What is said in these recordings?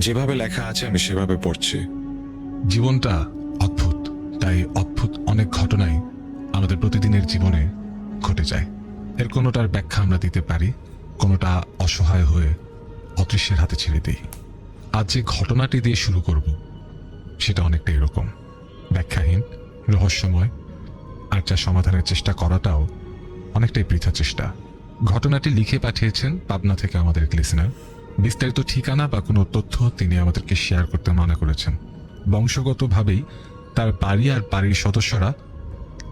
যেভাবে লেখা আছে আমি সেভাবে পড়ছি। জীবনটা অদ্ভুত, তাই অদ্ভুত অনেক ঘটনাই আমাদের প্রতিদিনের জীবনে ঘটে যায়। এর কোনোটার ব্যাখ্যা আমরা দিতে পারি, কোনোটা অসহায় হয়ে অদৃশ্যের হাতে ছেড়ে দিই। আজ যে ঘটনাটি দিয়ে শুরু করব সেটা অনেকটা এরকম, ব্যাখ্যাহীন, রহস্যময়, আর যা সমাধানের চেষ্টা করাটাও অনেকটাই বৃথা চেষ্টা। ঘটনাটি লিখে পাঠিয়েছেন পাবনা থেকে আমাদের এক লিসেনার। বিস্তারিত ঠিকানা বা কোনো তথ্য তিনি আমাদেরকে শেয়ার করতে মানা করেছেন। বংশগতভাবেই তার বাড়ি আর বাড়ির সদস্যরা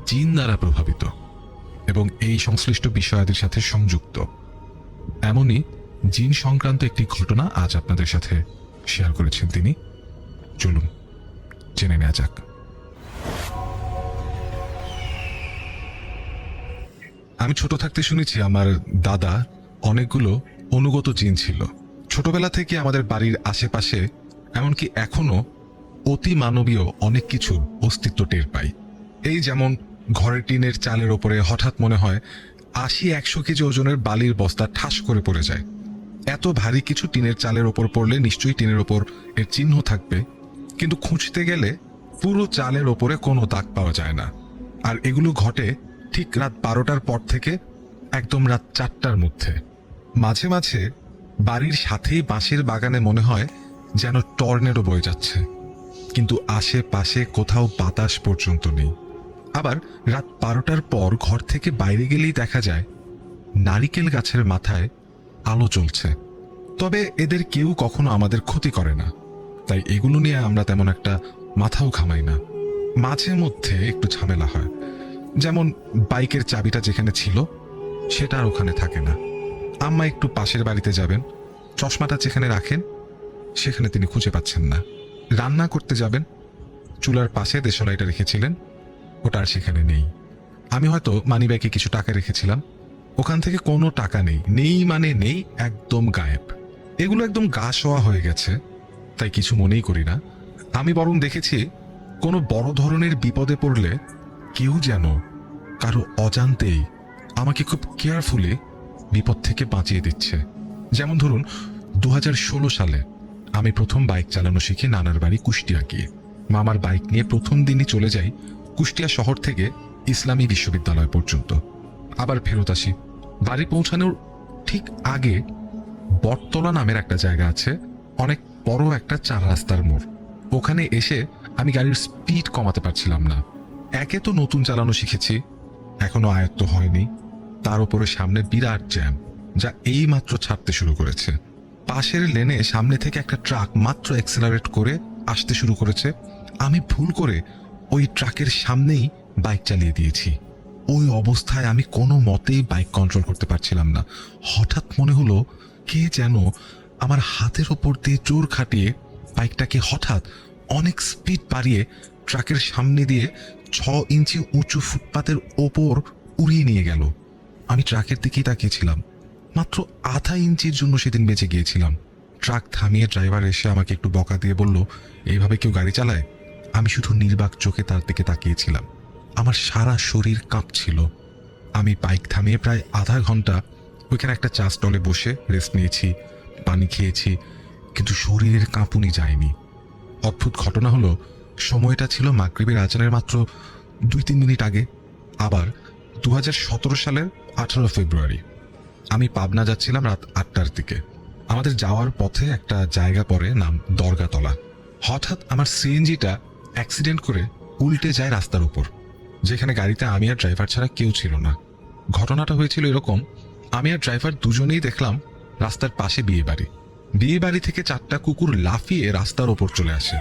জিন দ্বারা প্রভাবিত এবং এই সংশ্লিষ্ট বিষয়াদির সাথে সংযুক্ত। এমনই জিন সংক্রান্ত একটি ঘটনা আজ আপনাদের সাথে শেয়ার করেছেন তিনি। চলুন জেনে নেওয়া যাক। আমি ছোট থাকতে শুনেছি আমার দাদা অনেকগুলো অনুগত জিন ছিল। ছোটবেলা থেকে আমাদের বাড়ির আশেপাশে, এমনকি এখনো অতি মানবীয় অনেক কিছু অস্তিত্ব টের পাই। এই যেমন ঘরের টিনের চালের ওপরে হঠাৎ মনে হয় ৮০-১০০ কেজি ওজনের বালির বস্তা ঠাস করে পড়ে যায়। এত ভারী কিছু টিনের চালের ওপর পড়লে নিশ্চয়ই টিনের ওপর এর চিহ্ন থাকবে, কিন্তু খুঁজতে গেলে পুরো চালের ওপরে কোনো দাগ পাওয়া যায় না। আর এগুলো ঘটে ঠিক রাত ১২টার পর থেকে একদম রাত ৪টার মধ্যে। মাঝে মাঝে বাড়ির সাথেই বাঁশের বাগানে মনে হয় যেন টর্নেডো বয়ে যাচ্ছে, কিন্তু আশেপাশে কোথাও বাতাস পর্যন্ত নেই। আবার রাত ১২টার পর ঘর থেকে বাইরে গেলেই দেখা যায় নারিকেল গাছের মাথায় আলো জ্বলছে। তবে এদের কেউ কখনো আমাদের ক্ষতি করে না, তাই এগুলো নিয়ে আমরা তেমন একটা মাথাও ঘামাই না। মাঝে মধ্যে একটু ঝামেলা হয়, যেমন বাইকের চাবিটা যেখানে ছিল সেটা আর ওখানে থাকে না। আম্মা একটু পাশের বাড়িতে যাবেন, চশমাটা যেখানে রাখেন সেখানে তিনি খুঁজে পাচ্ছেন না। রান্না করতে যাবেন, চুলার পাশে দেশলাইটা রেখেছিলেন, ওটা আর সেখানে নেই। আমি হয়তো মানিব্যাগে কিছু টাকা রেখেছিলাম, ওখান থেকে কোনো টাকা নেই। নেই মানে নেই, একদম গায়েব। এগুলো একদম গা শোয়া হয়ে গেছে, তাই কিছু মনেই করি না। আমি বরং দেখেছি কোনো বড় ধরনের বিপদে পড়লে কেউ যেন কারো অজান্তেই আমাকে খুব কেয়ারফুলি বিপদ থেকে বাঁচিয়ে দিচ্ছে। যেমন ধরুন ২০১৬ সালে আমি প্রথম বাইক চালানো শিখি নানার বাড়ি কুষ্টিয়া গিয়ে। মামার বাইক নিয়ে প্রথম দিনই চলে যাই কুষ্টিয়া শহর থেকে ইসলামী বিশ্ববিদ্যালয় পর্যন্ত, আবার ফেরত আসি। বাড়ি পৌঁছানোর ঠিক আগে বটতলা নামের একটা জায়গা আছে, অনেক বড় একটা ৪ রাস্তার মোড়। ওখানে এসে আমি গাড়ির স্পিড কমাতে পারছিলাম না। একে তো নতুন চালানো শিখেছি, এখনো আয়ত্ত হয়নি, তার উপরে সামনে বিরাট জ্যাম, যা এই মাত্র ছাড়তে শুরু করেছে। পাশের লেনে সামনে থেকে একটা ট্রাক মাত্র অ্যাক্সেলারেট করে আসতে শুরু করেছে। আমি ভুল করে ওই ট্রাকের সামনেই বাইক চালিয়ে দিয়েছি। ওই অবস্থায় আমি কোনো মতেই বাইক কন্ট্রোল করতে পারছিলাম না। হঠাৎ মনে হলো কে যেন আমার হাতের ওপর দিয়ে জোর খাটিয়ে বাইকটাকে হঠাৎ অনেক স্পিড বাড়িয়ে ট্রাকের সামনে দিয়ে ৬ ইঞ্চি উঁচু ফুটপাতের ওপর উড়িয়ে নিয়ে গেল। আমি ট্রাকের দিকেই তাকিয়েছিলাম, মাত্র আধা ইঞ্চির জন্য সেদিন বেঁচে গিয়েছিলাম। ট্রাক থামিয়ে ড্রাইভার এসে আমাকে একটু বকা দিয়ে বলল, এইভাবে কেউ গাড়ি চালায়? আমি শুধু নির্বাক চোখে তার দিকে তাকিয়েছিলাম। আমার সারা শরীর কাঁপছিল। আমি বাইক থামিয়ে প্রায় আধা ঘন্টা ওইখানে একটা চা স্টলে বসে রেস্ট নিয়েছি, পানি খেয়েছি, কিন্তু শরীরের কাঁপুনি যায়নি। অদ্ভুত ঘটনা হলো, সময়টা ছিল মাগরিবের আজানের মাত্র ২-৩ মিনিট আগে। আবার ২০১৭ সালের ১৮ ফেব্রুয়ারি আমি পাবনা যাচ্ছিলাম রাত ৮টার দিকে। আমাদের যাওয়ার পথে একটা জায়গা পড়ে, নাম দরগাতলা। হঠাৎ আমার সিএনজিটা অ্যাক্সিডেন্ট করে উল্টে যায় রাস্তার উপর, যেখানে গাড়িতে আমি আর ড্রাইভার ছাড়া কেউ ছিল না। ঘটনাটা হয়েছিল এরকম, আমি আর ড্রাইভার দুজনেই দেখলাম রাস্তার পাশে বিয়ে বাড়ি। বিয়ে বাড়ি থেকে ৪টা কুকুর লাফিয়ে রাস্তার ওপর চলে আসে।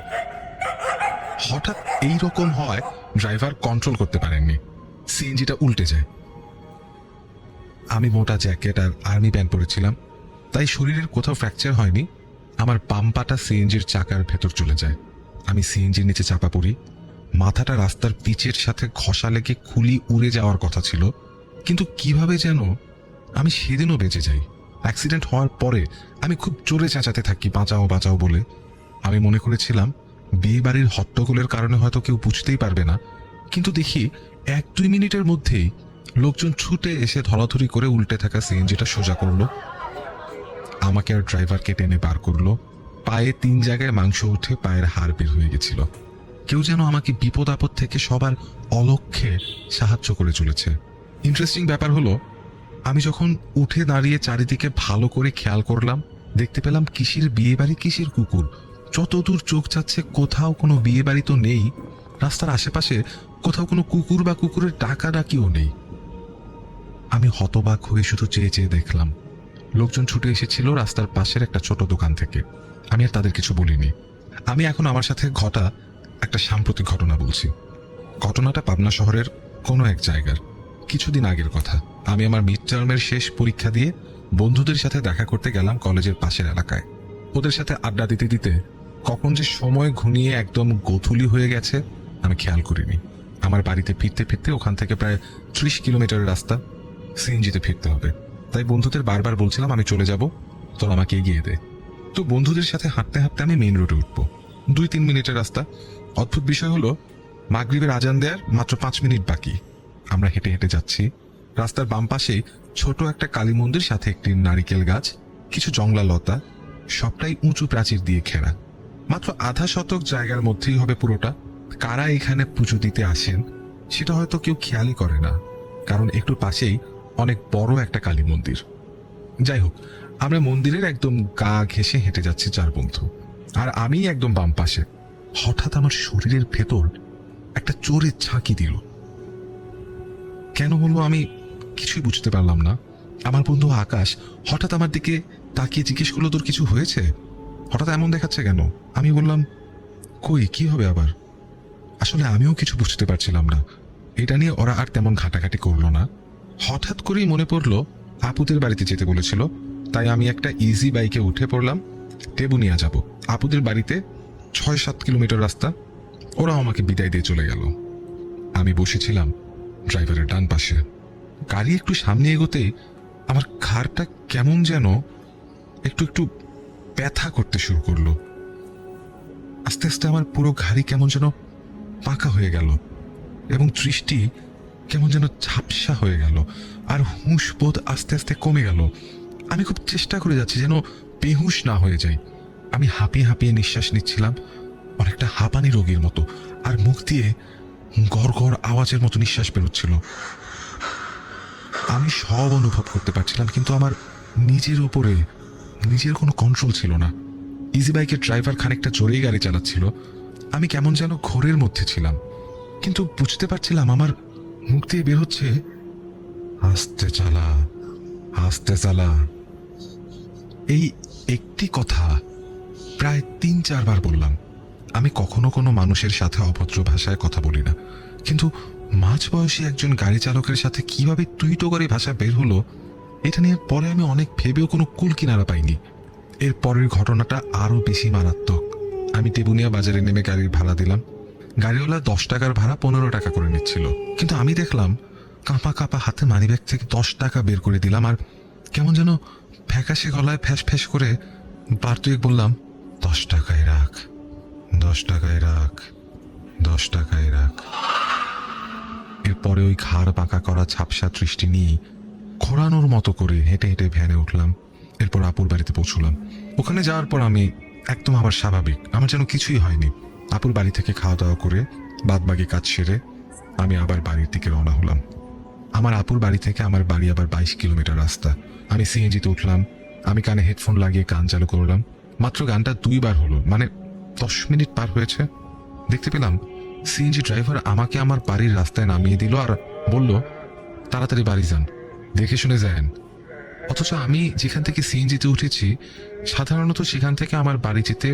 হঠাৎ এই রকম হয়, ড্রাইভার কন্ট্রোল করতে পারেননি, সিএনজিটা উল্টে যায়। আমি মোটা জ্যাকেট আর আর্মি প্যান্ট পরেছিলাম, তাই শরীরের কোথাও ফ্র্যাকচার হয়নি। আমার বাম পাটা সিএনজির চাকার ভেতর চলে যায়। আমি সিএনজির নিচে চাপা পড়ি। মাথাটা রাস্তার পিচের সাথে ঘষা লেগে খুলি উড়ে যাওয়ার কথা ছিল, কিন্তু কিভাবে যেন আমি সেদিনও বেঁচে যাই। অ্যাক্সিডেন্ট হওয়ার পরে আমি খুব জোরে চেঁচাতে থাকি, বাঁচাও বাঁচাও বলে। আমি মনে করেছিলাম বিয়ে বাড়ির হট্টগোলের কারণে হয়তো কেউ বুঝতেই পারবে না, কিন্তু দেখি ১-২ মিনিটের মধ্যেই লোকজন ছুটে এসে ধরাধরি করে উল্টে থাকা সিএনজিটা সোজা করলো, আমাকে আর ড্রাইভারকে টেনে বার করলো। পায়ে 3 জায়গায় মাংস উঠে পায়ের হাড় বের হয়ে গেছিল। কেউ যেন আমাকে বিপদ আপদ থেকে সবার অলক্ষ্যে সাহায্য করে চলেছে। ইন্টারেস্টিং ব্যাপার হলো, আমি যখন উঠে দাঁড়িয়ে চারিদিকে ভালো করে খেয়াল করলাম, দেখতে পেলাম কিসের বিয়ে বাড়ি কিসের কুকুর। যতদূর চোখ যাচ্ছে কোথাও কোনো বিয়ে বাড়ি তো নেই, রাস্তার আশেপাশে কোথাও কোনো কুকুর বা কুকুরের ডাকাডাকিও নেই। আমি হতবাক হয়ে শুধু চেয়ে চেয়ে দেখলাম। লোকজন ছুটে এসেছিল রাস্তার পাশের একটা ছোট দোকান থেকে। আমি আর তাদের কিছু বলিনি। আমি এখন আমার সাথে ঘটা একটা সাম্প্রতিক ঘটনা বলছি। ঘটনাটা পাবনা শহরের কোনো এক জায়গার। কিছুদিন আগের কথা। আমি আমার মিড টার্মের শেষ পরীক্ষা দিয়ে বন্ধুদের সাথে দেখা করতে গেলাম কলেজের পাশের এলাকায়। ওদের সাথে আড্ডা দিতে দিতে কখন যে সময় ঘনিয়ে একদম গোধূলি হয়ে গেছে আমি খেয়াল করিনি। আমার বাড়িতে ফিরতে ফিরতে ওখান থেকে প্রায় 30 কিলোমিটারের রাস্তা। সিএনজিতে ফিরতে হবে, তাই বন্ধুদের বারবার বলছিলাম আমি চলে যাব, তোর আমাকে এগিয়ে দে। তো বন্ধুদের সাথে হাঁটতে হাঁটতে আমি মেইন রোডে উঠবো। 2-3 মিনিটের রাস্তা। অদ্ভুত বিষয় হলো, মাগরিবের আজান দেওয়ার মাত্র 5 মিনিট বাকি। আমরা হেঁটে হেঁটে যাচ্ছি। রাস্তার বাম পাশেই ছোট একটা কালী মন্দির, সাথে একটি নারিকেল গাছ, কিছু জংলা লতা, সবটাই উঁচু প্রাচীর দিয়ে ঘেরা। মাত্র আধা শতক জায়গার মধ্যেই হবে পুরোটা। কারা এখানে পুজো দিতে আসেন সেটা হয়তো কেউ খেয়ালই করে না, কারণ একটু পাশেই অনেক বড় একটা কালী মন্দির। যাই হোক, আমরা মন্দিরের একদম গা ঘেঁষে হেঁটে যাচ্ছি 4 বন্ধু, আর আমি একদম বাম পাশে। হঠাৎ আমার শরীরের ভেতর একটা চোরের ঝাঁকি দিল। কেন হলো আমি কিছুই বুঝতে পারলাম না। আমার বন্ধু আকাশ হঠাৎ আমার দিকে তাকিয়ে জিজ্ঞেস করলো, তোর কিছু হয়েছে? হঠাৎ এমন দেখাচ্ছে কেন? আমি বললাম, কই কি হবে আবার। আসলে আমিও কিছু বুঝতে পারছিলাম না। এটা নিয়ে ওরা আর তেমন ঘাটাঘাটি করলো না। হঠাৎ করেই মনে পড়লো আপুদের বাড়িতে যেতে বলেছিল, তাই আমি একটা ইজি বাইকে উঠে পড়লাম। টেবুনিয়া যাব। আপুদের বাড়িতে 6-7 কিলোমিটার রাস্তা। ওরা আমাকে বিদায় দিয়ে চলে গেল। আমি বসেছিলাম ড্রাইভারের ডান পাশে। গাড়ি একটু সামনে এগোতেই আমার ঘাড়টা কেমন যেন একটু একটু ব্যথা করতে শুরু করলো। আস্তে আস্তে আমার পুরো গাড়ি কেমন যেন পাকা হয়ে গেল এবং দৃষ্টি কেমন যেন ঝাপসা হয়ে গেল, আর হুঁশ বোধ আস্তে আস্তে কমে গেল। আমি খুব চেষ্টা করে যাচ্ছি যেন বেহুশ না হয়ে যাই। আমি হাঁপিয়ে হাঁপিয়ে নিঃশ্বাস নিচ্ছিলাম, অনেকটা হাঁপানি রোগীর মতো, আর মুখ দিয়ে গড় গড় আওয়াজের মতো নিঃশ্বাস বেরোচ্ছিল। আমি সব অনুভব করতে পারছিলাম, কিন্তু আমার নিজের উপরে নিজের কোনো কন্ট্রোল ছিল না। ইজি বাইকের ড্রাইভার খানিকটা জোরেই গাড়ি চালাচ্ছিল। আমি কেমন যেন ঘোরের মধ্যে ছিলাম, কিন্তু বুঝতে পারছিলাম আমার মুখ দিয়ে বের হচ্ছে, আস্তে চালা, আস্তে চালা। এই একটি কথা প্রায় 3-4 বার বললাম। আমি কখনো কোনো মানুষের সাথে অভদ্র ভাষায় কথা বলি না, কিন্তু মাঝবয়সী একজন গাড়ি চালকের সাথে কিভাবে তুই তো করে ভাষা বের হলো, এটা নিয়ে পরে আমি অনেক ভেবেও কোনো কুল কিনারা পাইনি। এর পরের ঘটনাটা আরো বেশি মারাত্মক। আমি টেবুনিয়া বাজারে নেমে গাড়ির ভাড়া দিলাম। গাড়িওয়ালা 10 টাকার ভাড়া 15 টাকা করে নিচ্ছিল, কিন্তু আমি দেখলাম কাঁপা কাঁপা হাতে মানিব্যাগ থেকে 10 টাকা বের করে দিলাম, আর কেমন যেন ফ্যাকাশে গলায় ফ্যাস ফ্যাস করে বার দুয়েক বললাম, 10 টাকায় রাখ, 10 টাকায় রাখ, 10 টাকায় রাখ। এরপরে ওই ঘাড় বাঁকা করা ঝাপসা দৃষ্টি নিয়ে ঘোরানোর মতো করে হেঁটে হেঁটে ভ্যানে উঠলাম। এরপর আপুর বাড়িতে পৌঁছলাম। ওখানে যাওয়ার পর আমি একদম আবার স্বাভাবিক, আমার যেন কিছুই হয়নি। আপুর বাড়ি থেকে খাওয়া দাওয়া করে বাদবাকি কাজ সেরে আমি আবার বাড়ির দিকে রওনা হলাম। আমার আপুর বাড়ি থেকে আমার বাড়ি আবার 22 কিলোমিটার রাস্তা। আমি সিএনজিতে উঠলাম। আমি কানে হেডফোন লাগিয়ে গান চালু করলাম। মাত্র গানটা 2 বার হলো, মানে 10 মিনিট পার হয়েছে। দেখতে পেলাম সিএনজি ড্রাইভার আমাকে আমার বাড়ির রাস্তায় নামিয়ে দিল আর বলল, তাড়াতাড়ি বাড়ি যান, দেখে শুনে যান। অথচ আমি যেখান থেকে সিএনজিতে উঠেছি সাধারণত সেখান থেকে আমার বাড়ি যেতে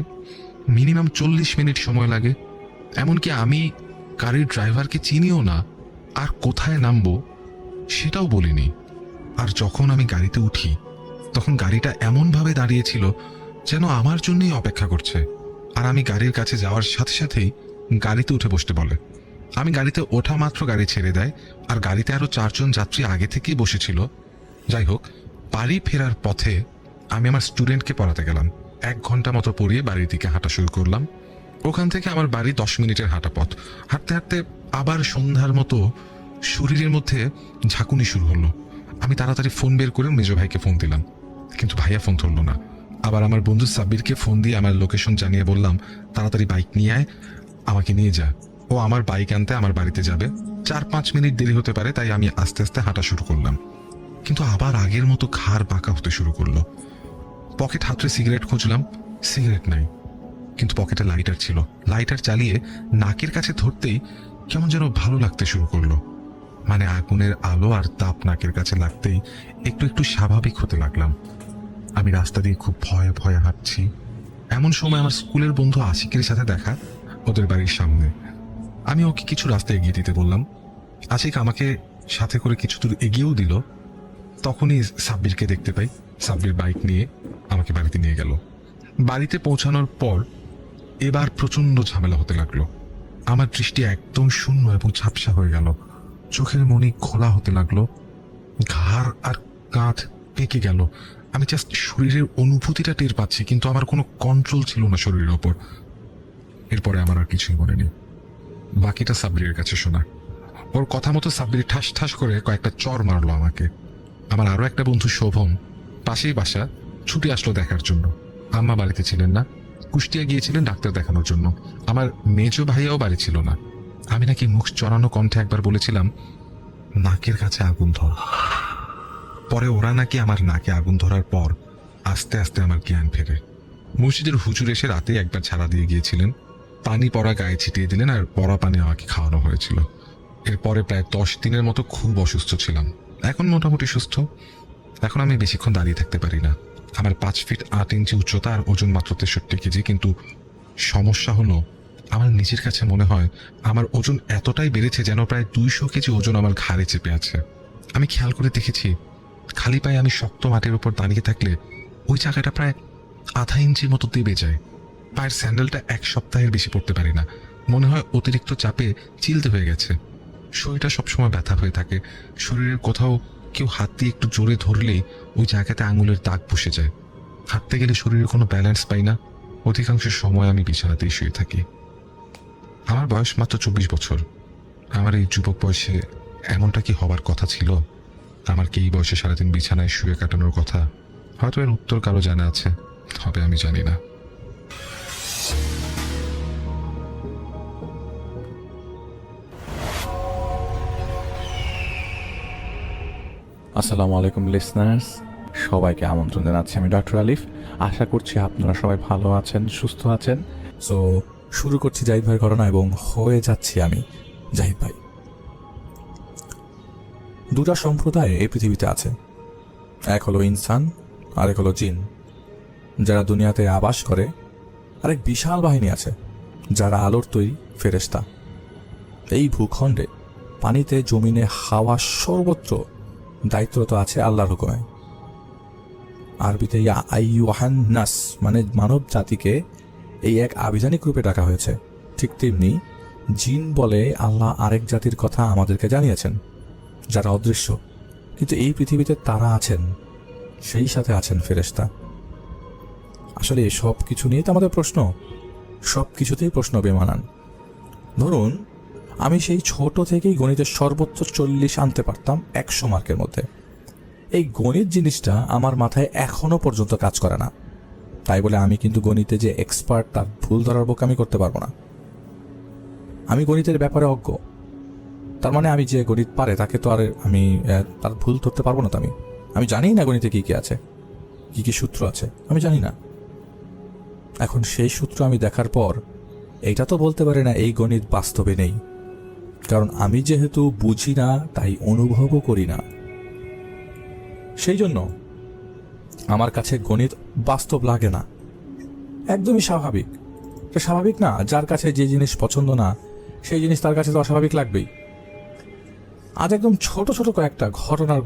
মিনিমাম 40 মিনিট সময় লাগে। এমনকি আমি গাড়ির ড্রাইভারকে চিনিও না, আর কোথায় নামবো সেটাও বলিনি। আর যখন আমি গাড়িতে উঠি তখন গাড়িটা এমনভাবে দাঁড়িয়েছিল যেন আমার জন্যই অপেক্ষা করছে, আর আমি গাড়ির কাছে যাওয়ার সাথে সাথেই গাড়িতে উঠে বসতে বলে। আমি গাড়িতে ওঠা মাত্র গাড়ি ছেড়ে দেয়, আর গাড়িতে আরো 4 জন যাত্রী আগে থেকেই বসেছিল। যাই হোক, বাড়ি ফেরার পথে আমি আমার স্টুডেন্টকে পড়াতে গেলাম। 1 ঘন্টা মতো পড়িয়ে বাড়ির দিকে হাঁটা শুরু করলাম। ওখান থেকে আমার বাড়ি 10 মিনিটের হাঁটা পথ। হাঁটতে হাঁটতে আবার সন্ধ্যার মতো শরীরের মধ্যে ঝাঁকুনি শুরু হলো। আমি তাড়াতাড়ি ফোন বের করে মেজো ভাইকে ফোন দিলাম, কিন্তু ভাইয়া ফোন ধরলো না। আবার আমার বন্ধু সাব্বিরকে ফোন দিয়ে আমার লোকেশন জানিয়ে বললাম, তাড়াতাড়ি বাইক নিয়ে আয়, আমাকে নিয়ে যা। ও আমার বাইক আনতে আমার বাড়িতে যাবে, 4-5 মিনিট দেরি হতে পারে, তাই আমি আস্তে আস্তে হাঁটা শুরু করলাম। কিন্তু আবার আগের মতো ঘাড় বাঁকা হতে শুরু করলো। পকেট হাতড়ে সিগারেট খুঁজলাম, সিগারেট নাই, কিন্তু পকেটে লাইটার ছিল। লাইটার জ্বালিয়ে নাকের কাছে ধরতেই কেমন যেন ভালো লাগতে শুরু করলো। মানে আগুনের আলো আর তাপ নাকের কাছে লাগতেই একটু একটু স্বাভাবিক হতে লাগলাম। আমি রাস্তা দিয়ে খুব ভয়ে ভয়ে হাঁটছি। এমন সময় আমার স্কুলের বন্ধু আশিকের সাথে দেখা, ওদের বাড়ির সামনে। আমি ওকে কিছু রাস্তা এগিয়ে দিতে বললাম। আশিক আমাকে সাথে করে কিছু দূর এগিয়েও দিল। তখনই সাব্বিরকে দেখতে পাই। সাব্বির বাইক নিয়ে আমাকে বাড়িতে নিয়ে গেল। বাড়িতে পৌঁছানোর পর এবার প্রচন্ড ঝামেলা হতে লাগলো। আমার দৃষ্টি একদম শূন্য এবং ঝাপসা হয়ে গেল। চোখের মনি খোলা হতে লাগলো, ঘাড় আর কাঁধ পেকে গেল। আমি জাস্ট শরীরের অনুভূতিটা টের পাচ্ছি, কিন্তু আমার কোনো কন্ট্রোল ছিল না শরীরের ওপর। এরপরে আমার আর কিছুই মনে নেই। বাকিটা সাব্বিরের কাছে শোনা। ওর কথা মতো সাব্বির ঠাস ঠাস করে কয়েকটা চর মারলো আমাকে। আমার আরো একটা বন্ধু শোভন, পাশেই বাসা, ছুটে আসলো দেখার জন্য। আম্মা বাড়িতে ছিলেন না, কুষ্টিয়া গিয়েছিলেন ডাক্তার দেখানোর জন্য। আমার মেজো ভাইয়াও বাড়ি ছিল না। আমি নাকি মুখ চড়ানো কণ্ঠে একবার বলেছিলাম, নাকের কাছে আগুন ধর। পরে ওরা নাকি আমার নাকে আগুন ধরার পর আস্তে আস্তে আমার জ্ঞান ফেরে। মসজিদের হুজুর এসে রাতে একবার ছাড়া দিয়ে গিয়েছিলেন, পানি পড়া গায়ে ছিটিয়ে দিলেন, আর পড়া পানি আমাকে খাওয়ানো হয়েছিল। এরপরে প্রায় 10 দিনের মতো খুব অসুস্থ ছিলাম। এখন মোটামুটি সুস্থ। এখন আমি বেশিক্ষণ দাঁড়িয়ে থাকতে পারি না। আমার 5 ফিট 8 ইঞ্চি উচ্চতা আর ওজন মাত্র 63 কেজি। কিন্তু সমস্যা হলো, আমার নিজের কাছে মনে হয় আমার ওজন এতটাই বেড়েছে যেন প্রায় 200 কেজি ওজন আমার ঘাড়ে চেপে আছে। আমি খেয়াল করে দেখেছি, খালি পায়ে আমি শক্ত মাটির উপর দাঁড়িয়ে থাকলে ওই জায়গাটা প্রায় আধা ইঞ্চির মতো দেবে যায়। পায়ের স্যান্ডেলটা 1 সপ্তাহের বেশি পড়তে পারি না। মনে হয় অতিরিক্ত চাপে চিলতে হয়ে গেছে। শরীরটা সবসময় ব্যথা হয়ে থাকে। শরীরের কোথাও কেউ হাত দিয়ে একটু জোরে ধরলেই ওই জায়গাতে আঙুলের দাগ বসে যায়। হাঁটতে গেলে শরীরে কোনো ব্যালেন্স পাই না। অধিকাংশ সময় আমি বিছানাতেই শুয়ে থাকি। আমার বয়স মাত্র 24 বছর। আমার এই যুবক বয়সে এমনটা কি হবার কথা ছিল? আমার কি এই বয়সে সারাদিন বিছানায় শুয়ে কাটানোর কথা? হয়তো এর উত্তর কারো জানা আছে, হবে আমি জানি না। আসসালামু আলাইকুম লিসনার্স, সবাইকে আমন্ত্রণ জানাচ্ছি। আমি ডক্টর আলিফ। আশা করছি আপনারা সবাই ভালো আছেন, সুস্থ আছেন। সো শুরু করছি জাহিদ ভাইয়ের ঘটনা এবং হয়ে যাচ্ছি আমি জাহিদ ভাই। দুটা সম্প্রদায় এই পৃথিবীতে আছে, এক হলো ইনসান, আরেক হলো জিন, যারা দুনিয়াতে আবাস করে। আরেক বিশাল বাহিনী আছে যারা আলোর তৈরি ফেরেশতা। এই ভূখণ্ডে, পানিতে, জমিনে, হাওয়া, সর্বত্র দায়িত্বরত আছে আল্লাহর হুকুমে। আরবিতে ইয়া আইয়ুহান নাস মানে মানব জাতিকে এই এক আভিধানিক রূপে ডাকা হয়েছে। ঠিক তেমনি জিন বলে আল্লাহ আরেক জাতির কথা আমাদেরকে জানিয়েছেন, যারা অদৃশ্য, কিন্তু এই পৃথিবীতে তারা আছেন, সেই সাথে আছেন ফেরেশতা। আসলে সব কিছু নিয়ে তো আমাদের প্রশ্ন, সব কিছুতেই প্রশ্ন বেমানান। ধরুন আমি সেই ছোট থেকেই গণিতের সর্বোচ্চ 40 আনতে পারতাম 100 মার্কের মধ্যে। এই গণিত জিনিসটা আমার মাথায় এখনো পর্যন্ত কাজ করে না। তাই বলে আমি কিন্তু গণিতে যে এক্সপার্ট তার ভুল ধরার বোকামি করতে পারবো না। আমি গণিতের ব্যাপারে অজ্ঞ, তার মানে আমি যে গণিত পারে তাকে তো আর আমি তার ভুল ধরতে পারবো না। তো আমি জানি না গণিতে কি কি আছে, কি কি সূত্র আছে, আমি জানি না। এখন সেই সূত্র আমি দেখার পর এইটা তো বলতে পারি না এই গণিত বাস্তবে নেই, কারণ আমি যেহেতু বুঝি না তাই অনুভবও করি না। সেই জন্য আমার কাছে গণিত বাস্তব লাগে না। একদমই স্বাভাবিক। এটা স্বাভাবিক না, যার কাছে যে জিনিস পছন্দ না সেই জিনিস তার কাছে তো অস্বাভাবিক লাগবেই। আজ একদম ছোট ছোট কয়েকটা ঘটনার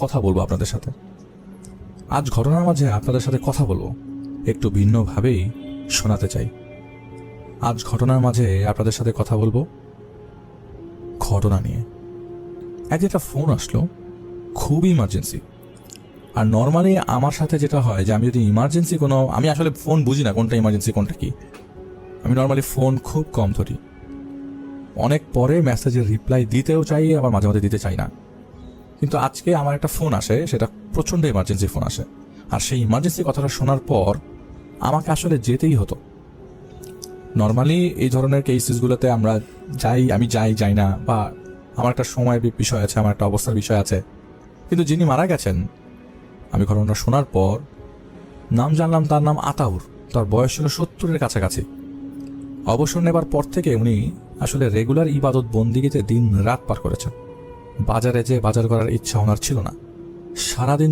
কথা বলবো আপনাদের সাথে। আজ ঘটনার মাঝে আপনাদের সাথে কথা বলবো একটু ভিন্নভাবেই শোনাতে চাই। আজ ঘটনার মাঝে আপনাদের সাথে কথা বলবো ঘটনা নিয়ে। একদিন একটা ফোন আসলো, খুবই ইমার্জেন্সি। আর নর্মালি আমার সাথে যেটা হয় যে আমি যদি ইমার্জেন্সি কোনো, আমি আসলে ফোন বুঝি না কোনটা ইমার্জেন্সি কোনটা কি। আমি নর্মালি ফোন খুব কম ধরি। অনেক পরে মেসেজের রিপ্লাই দিতেও চাই, আবার মাঝে মাঝে দিতে চাই না। কিন্তু আজকে আমার একটা ফোন আসে, সেটা প্রচণ্ড ইমার্জেন্সি ফোন আসে। আর সেই ইমার্জেন্সি কথাটা শোনার পর আমাকে আসলে যেতেই হতো। নর্মালি এই ধরনের কেসেসগুলোতে আমরা আমি যাই না, বা আমার একটা সময়ের বিষয় আছে, আমার একটা অবস্থার বিষয় আছে। কিন্তু যিনি মারা গেছেন, আমি ঘটনাটা শোনার পর নাম জানলাম, তার নাম আতাউর। তার বয়স ছিল 70-এর কাছাকাছি। অবসর নেবার পর থেকে উনি আসলে রেগুলার ইবাদত বন্দিগিতে দিন রাত পার করেছেন। বাজারে যে বাজার করার ইচ্ছা ওনার ছিল না। সারাদিন